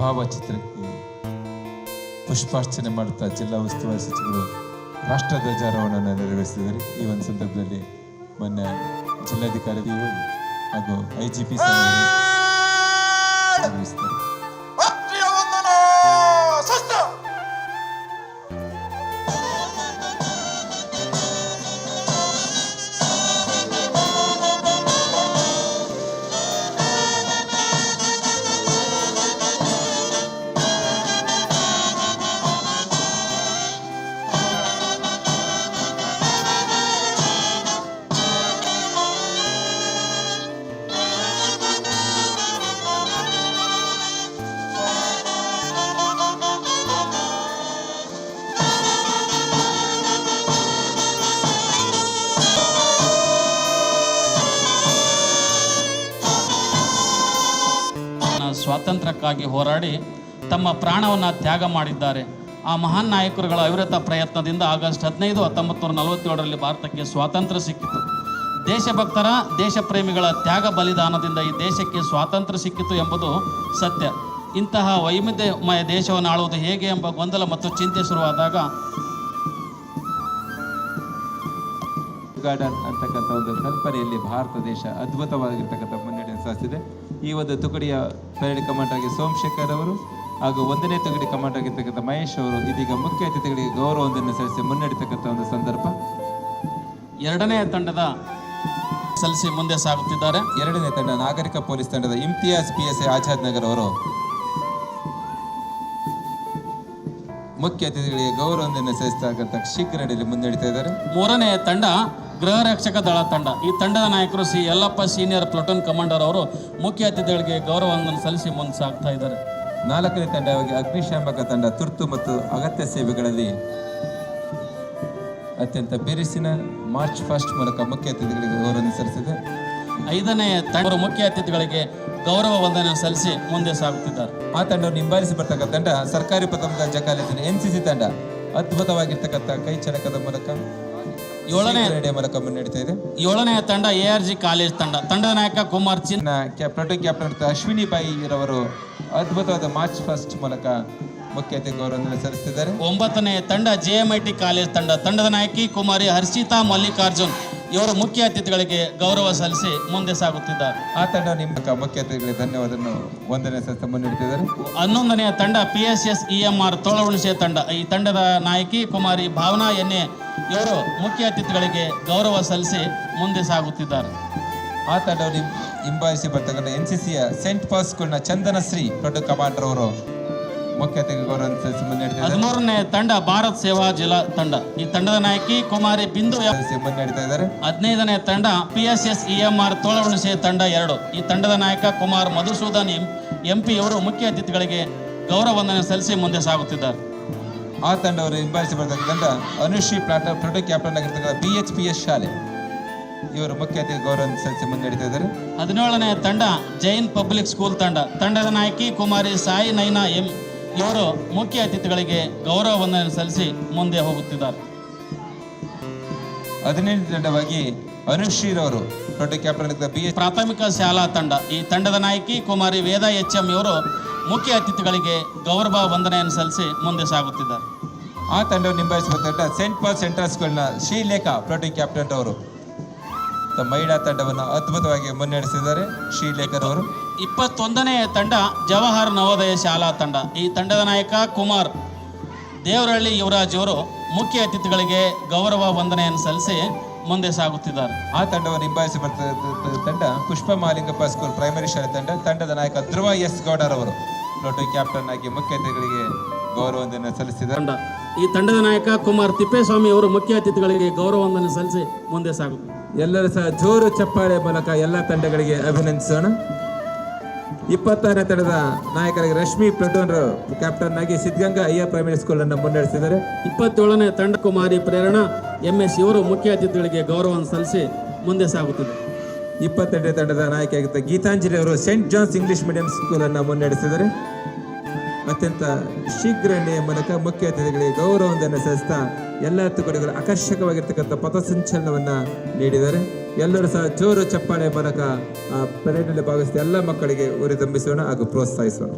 ಭಾವಚಿತ್ರಕ್ಕೆ ಪುಷ್ಪಾರ್ಚನೆ ಮಾಡುತ್ತಾ ಜಿಲ್ಲಾ ಉಸ್ತುವಾರಿ ಸಚಿವರು ರಾಷ್ಟ್ರಧ್ವಜಾರೋಹಣವನ್ನು ನೆರವೇರಿಸಿದ್ದಾರೆ. ಈ ಒಂದು ಸಂದರ್ಭದಲ್ಲಿ ಮೊನ್ನೆ ಜಿಲ್ಲಾಧಿಕಾರಿ ಹಾಗೂ IGP ನೆರವೇರಿಸಿದ್ದಾರೆ. ಸ್ವಾತಂತ್ರ್ಯಕ್ಕಾಗಿ ಹೋರಾಡಿ ತಮ್ಮ ಪ್ರಾಣವನ್ನು ತ್ಯಾಗ ಮಾಡಿದ್ದಾರೆ. ಆ ಮಹಾನ್ ನಾಯಕರುಗಳ ಅವಿರತ ಪ್ರಯತ್ನದಿಂದ ಆಗಸ್ಟ್ 15, 1947ರಲ್ಲಿ ಭಾರತಕ್ಕೆ ಸ್ವಾತಂತ್ರ್ಯ ಸಿಕ್ಕಿತು. ದೇಶಭಕ್ತರ ದೇಶ ಪ್ರೇಮಿಗಳ ತ್ಯಾಗ ಬಲಿದಾನದಿಂದ ಈ ದೇಶಕ್ಕೆ ಸ್ವಾತಂತ್ರ್ಯ ಸಿಕ್ಕಿತು ಎಂಬುದು ಸತ್ಯ. ಇಂತಹ ವೈವಿಧ್ಯಮಯ ದೇಶವನ್ನು ಆಳುವುದು ಹೇಗೆ ಎಂಬ ಗೊಂದಲ ಮತ್ತು ಚಿಂತೆ ಶುರುವಾದಾಗ ಗಾರ್ಡನ್ ಅಂತಕ್ಕಂಥ ಒಂದು ಕಲ್ಪನೆಯಲ್ಲಿ ಭಾರತ ದೇಶ ಅದ್ಭುತವಾಗಿರ್ತಕ್ಕಂಥ ಮುನ್ನಡೆಯನ್ನು ಸಾಧಿಸಿದೆ. ಈ ಒಂದು ತುಕಡಿಯ ಪರೇಡ್ ಕಮಾಂಡರ್ ಆಗಿ ಸೋಮಶೇಖರ್ ಅವರು ಹಾಗೂ 1ನೇ ತುಕಡಿ ಕಮಾಂಡರ್ ಆಗಿರ್ತಕ್ಕಂಥ ಮಹೇಶ್ ಅವರು ಇದೀಗ ಮುಖ್ಯ ಅತಿಥಿಗಳಿಗೆ ಗೌರವವನ್ನು ಸಲ್ಲಿಸಿ ಮುನ್ನಡೆತಕ್ಕಂಥ ಒಂದು ಸಂದರ್ಭ. 2ನೇ ತಂಡದ ಸಲ್ಲಿಸಿ ಮುಂದೆ ಸಾಗುತ್ತಿದ್ದಾರೆ. 2ನೇ ತಂಡ ನಾಗರಿಕ ಪೊಲೀಸ್ ತಂಡದ ಇಮ್ತಿಯಾಜ್ PSI ಆಜಾದ್ ನಗರ್ ಅವರು ಮುಖ್ಯ ಅತಿಥಿಗಳಿಗೆ ಗೌರವವನ್ನು ಸಲ್ಲಿಸತಕ್ಕಂಥ ಶೀಘ್ರ ನಡೆಯಲ್ಲಿ ಮುನ್ನಡೆತಾ ಇದ್ದಾರೆ. 3ನೇ ತಂಡ ಗೃಹ ರಕ್ಷಕ ದಳ ತಂಡ. ಈ ತಂಡದ ನಾಯಕರು C Yallappa senior platoon commander ಅವರು ಮುಖ್ಯ ಅತಿಥಿಗಳಿಗೆ ಗೌರವವನ್ನು ಸಲ್ಲಿಸಿ ಮುಂದೆ ಸಾಗ್ತಾ ಇದ್ದಾರೆ. 4ನೇ ತಂಡವಾಗಿ ಅಗ್ನಿಶಾಮಕ ತಂಡ ತುರ್ತು ಮತ್ತು ಅಗತ್ಯ ಸೇವೆಗಳಲ್ಲಿ ಅತ್ಯಂತ ಬಿರುಸಿನ ಮಾರ್ಚ್ 1 ಮೂಲಕ ಮುಖ್ಯ ಅತಿಥಿಗಳಿಗೆ ಗೌರವವನ್ನು ಸಲ್ಲಿಸಿದೆ. 5ನೇ ತಂಡ ಮುಖ್ಯ ಅತಿಥಿಗಳಿಗೆ ಗೌರವ ವಂದನೆ ಸಲ್ಲಿಸಿ ಮುಂದೆ ಸಾಗುತ್ತಿದ್ದಾರೆ. ಆ ತಂಡವನ್ನು ಹಿಂಬಾಲಿಸಿ ಬರ್ತಕ್ಕಂಥ ತಂಡ ಸರ್ಕಾರಿ ಪ್ರಥಮ ದರ್ಜೆ ಕಾಲೇಜಿನ NCC ತಂಡ ಅದ್ಭುತವಾಗಿರ್ತಕ್ಕಂಥ ಕೈ ಚಳಕದ ಮೂಲಕ 7ನೇ ಮೂಲಕ ಮುನ್ನಡೆತಾ ಇದೆ. 7ನೇ ತಂಡ ARG ಕಾಲೇಜ್ ತಂಡ. ತಂಡದ ನಾಯಕ ಕುಮಾರ್ ಪ್ಲಟೂನ್ ಕ್ಯಾಪ್ಟನ್ ಅಶ್ವಿನಿ ಬಾಯಿ ರವರು ಅದ್ಭುತವಾದ ಮಾರ್ಚ್ 1 ಮೂಲಕ ಮುಖ್ಯ ಅತಿಥಿ ಗೌರವವನ್ನು ಸಲ್ಲಿಸುತ್ತಿದ್ದಾರೆ. 9ನೇ ತಂಡ JMIT ಕಾಲೇಜ್ ತಂಡ. ತಂಡದ ನಾಯಕಿ ಕುಮಾರಿ ಹರ್ಷಿತಾ ಮಲ್ಲಿಕಾರ್ಜುನ್ ಇವರು ಮುಖ್ಯ ಅತಿಥಿಗಳಿಗೆ ಗೌರವ ಸಲ್ಲಿಸಿ ಮುಂದೆ ಸಾಗುತ್ತಿದ್ದಾರೆ. ಆ ತಂಡ ನಿಮ್ಮ ಮುಖ್ಯ ಅತಿಥಿಗಳಿಗೆ ಧನ್ಯವಾದವನ್ನು ವಂದನೆ ಸಲ್ಲಿಸಿ ಮುನ್ನಡೆತಿದ್ದಾರೆ. 11ನೇ ತಂಡ PSS EMR ತೋಳಹುಣಸೆ ತಂಡ. ಈ ತಂಡದ ನಾಯಕಿ ಕುಮಾರಿ ಭಾವನಾ ಎನ್ನೆ ಇವರು ಮುಖ್ಯ ಅತಿಥಿಗಳಿಗೆ ಗೌರವ ಸಲ್ಲಿಸಿ ಮುಂದೆ ಸಾಗುತ್ತಿದ್ದಾರೆ. ಆ ತಂಡವನ್ನು ಹಿಂಬಾಲಿಸಿ ಬರ್ತಕ್ಕಂಥ NCCಯ ಸೆಂಟ್ ಪಾಲ್ ಸ್ಕೂಲ್ನ ಚಂದನಶ್ರೀ ಪ್ಲಟೂನ್ ಕಮಾಂಡರ್ ಅವರು ಮುಖ್ಯ ಅತಿಥಿ ಗೌರವ ಸಲ್ಲಿಸಿ ಮುನ್ನಡೆತಿದ್ದಾರೆ. 13ನೇ ತಂಡ ಭಾರತ್ ಸೇವಾ ಜಿಲ್ಲಾ ತಂಡ. ಈ ತಂಡದ ನಾಯಕಿ ಕುಮಾರಿ ಬಿಂದು ಮುನ್ನಡೆತಾ ಇದ್ದಾರೆ. 15ನೇ ತಂಡ PSS EMR ತೋಳಹುಣಸೆ ತಂಡ 2. ಈ ತಂಡದ ನಾಯಕ ಕುಮಾರ್ ಮಧುಸೂದನ್ MP ಇವರು ಮುಖ್ಯ ಅತಿಥಿಗಳಿಗೆ ಗೌರವ ವಂದನೆ ಸಲ್ಲಿಸಿ ಮುಂದೆ ಸಾಗುತ್ತಿದ್ದಾರೆ. ಆ ತಂಡವರು ಹಿಂಬಾಲಿಸಿ ಬರ್ತಕ್ಕಂಥ ಅನುಶ್ರೀ ಪ್ಲಟೂನ್ ಕ್ಯಾಪ್ಟನ್ ಆಗಿರ್ತಕ್ಕಂಥ BHPS ಶಾಲೆ ಇವರು ಮುಖ್ಯ ಅತಿಥಿ ಗೌರವ ಸಲ್ಲಿಸಿ ಮುನ್ನಡೆತಾ ಇದ್ದಾರೆ. 17ನೇ ತಂಡ ಜೈನ್ ಪಬ್ಲಿಕ್ ಸ್ಕೂಲ್ ತಂಡ. ತಂಡದ ನಾಯಕಿ ಕುಮಾರಿ ಸಾಯಿ ನೈನಾ M ಇವರು ಮುಖ್ಯ ಅತಿಥಿಗಳಿಗೆ ಗೌರವ ವಂದನೆ ಸಲ್ಲಿಸಿ ಮುಂದೆ ಹೋಗುತ್ತಿದ್ದಾರೆ. 18ನೇ ತಂಡವಾಗಿ ಅನುಶ್ರೀ ಅವರು ಪ್ಲಟೂನ್ ಕ್ಯಾಪ್ಟನ್ ಪ್ರಾಥಮಿಕ ಶಾಲಾ ತಂಡ. ಈ ತಂಡದ ನಾಯಕಿ ಕುಮಾರಿ ವೇದಾ HM ಇವರು ಮುಖ್ಯ ಅತಿಥಿಗಳಿಗೆ ಗೌರವ ವಂದನೆಯನ್ನು ಸಲ್ಲಿಸಿ ಮುಂದೆ ಸಾಗುತ್ತಿದ್ದಾರೆ. ಆ ತಂಡವನ್ನು ನಿಭಾಯಿಸುವ ಸೆಂಟ್ ಪಾಲ್ ಸೆಂಟ್ರಲ್ ಸ್ಕೂಲ್ನ ಶ್ರೀಲೇಖಾ ಪ್ಲಟೂನ್ ಕ್ಯಾಪ್ಟನ್ ಅವರು ಮಹಿಳಾ ತಂಡವನ್ನು ಅದ್ಭುತವಾಗಿ ಮುನ್ನಡೆಸಿದ್ದಾರೆ. ಶ್ರೀಲೇಖರ್ ಅವರು 21ನೇ ತಂಡ ಜವಾಹರ್ ನವೋದಯ ಶಾಲಾ ತಂಡ. ಈ ತಂಡದ ನಾಯಕ ಕುಮಾರ್ ದೇವರಹಳ್ಳಿ ಯುವರಾಜ್ ಅವರು ಮುಖ್ಯ ಅತಿಥಿಗಳಿಗೆ ಗೌರವ ವಂದನೆಯನ್ನು ಸಲ್ಲಿಸಿ ಮುಂದೆ ಸಾಗುತ್ತಿದ್ದಾರೆ. ಆ ತಂಡವನ್ನು ಹಿಂಬಾಲಿಸಿ ಬರ್ತಕ್ಕಂಥ ತಂಡ ಪುಷ್ಪ ಮಾಲಿಂಗಪ್ಪ ಸ್ಕೂಲ್ ಪ್ರೈಮರಿ ಶಾಲೆ ತಂಡ. ತಂಡದ ನಾಯಕ ಧ್ರುವ S ಗೌಡರ್ ಅವರು ಪ್ಲಟೂನ್ ಕ್ಯಾಪ್ಟನ್ ಆಗಿ ಮುಖ್ಯ ಅತಿಥಿಗಳಿಗೆ ಗೌರವವನ್ನು ಸಲ್ಲಿಸಿದ್ದಾರೆ. ಈ ತಂಡದ ನಾಯಕ ಕುಮಾರ್ ತಿಪ್ಪೇಸ್ವಾಮಿ ಅವರು ಮುಖ್ಯ ಅತಿಥಿಗಳಿಗೆ ಗೌರವ ವಂದನೆ ಸಲ್ಲಿಸಿ ಮುಂದೆ ಸಾಗುತ್ತಾರೆ. ಎಲ್ಲರೂ ಸಹ ಜೋರು ಚಪ್ಪಾಳೆ ಮೂಲಕ ಎಲ್ಲ ತಂಡಗಳಿಗೆ ಅಭಿನಂದಿಸೋಣ. 26ನೇ ತಂಡದ ನಾಯಕರಾಗಿ ರಶ್ಮಿ ಪ್ಲಟೂನ್ ಕ್ಯಾಪ್ಟನ್ ಆಗಿ ಸಿದ್ಧಗಂಗಾ ಅಯ್ಯ ಪ್ರೈಮರಿ ಸ್ಕೂಲ್ ಅನ್ನು ಮುನ್ನಡೆಸಿದ್ದಾರೆ. 27ನೇ ತಂಡ ಕುಮಾರಿ ಪ್ರೇರಣಾ MS ಇವರು ಮುಖ್ಯ ಅತಿಥಿಗಳಿಗೆ ಗೌರವವನ್ನು ಸಲ್ಲಿಸಿ ಮುಂದೆ ಸಾಗುತ್ತಿದೆ. 22ನೇ ತಂಡದ ನಾಯಕಿಯಾಗಿದ್ದ ಗೀತಾಂಜಲಿ ಅವರು saint John's English medium school ಅನ್ನು ಮುನ್ನಡೆಸಿದ್ದಾರೆ. ಅತ್ಯಂತ ಶೀಘ್ರ ಮೂಲಕ ಮುಖ್ಯ ಅತಿಥಿಗಳಿಗೆ ಗೌರವವನ್ನು ಸಲ್ಲಿಸ್ತಾ ಎಲ್ಲ ತುಕಡಿಗಳು ಆಕರ್ಷಕವಾಗಿರ್ತಕ್ಕಂಥ ಪಥಸಂಚಲನವನ್ನು ನೀಡಿದ್ದಾರೆ. ಎಲ್ಲರೂ ಸಹ ಜೋರು ಚಪ್ಪಾಳೆ ಮೂಲಕ ಆ ಪರೇಡ್ನಲ್ಲಿ ಭಾಗವಹಿಸಿದ ಎಲ್ಲ ಮಕ್ಕಳಿಗೆ ಉರಿದಂಬಿಸೋಣ ಹಾಗೂ ಪ್ರೋತ್ಸಾಹಿಸೋಣ.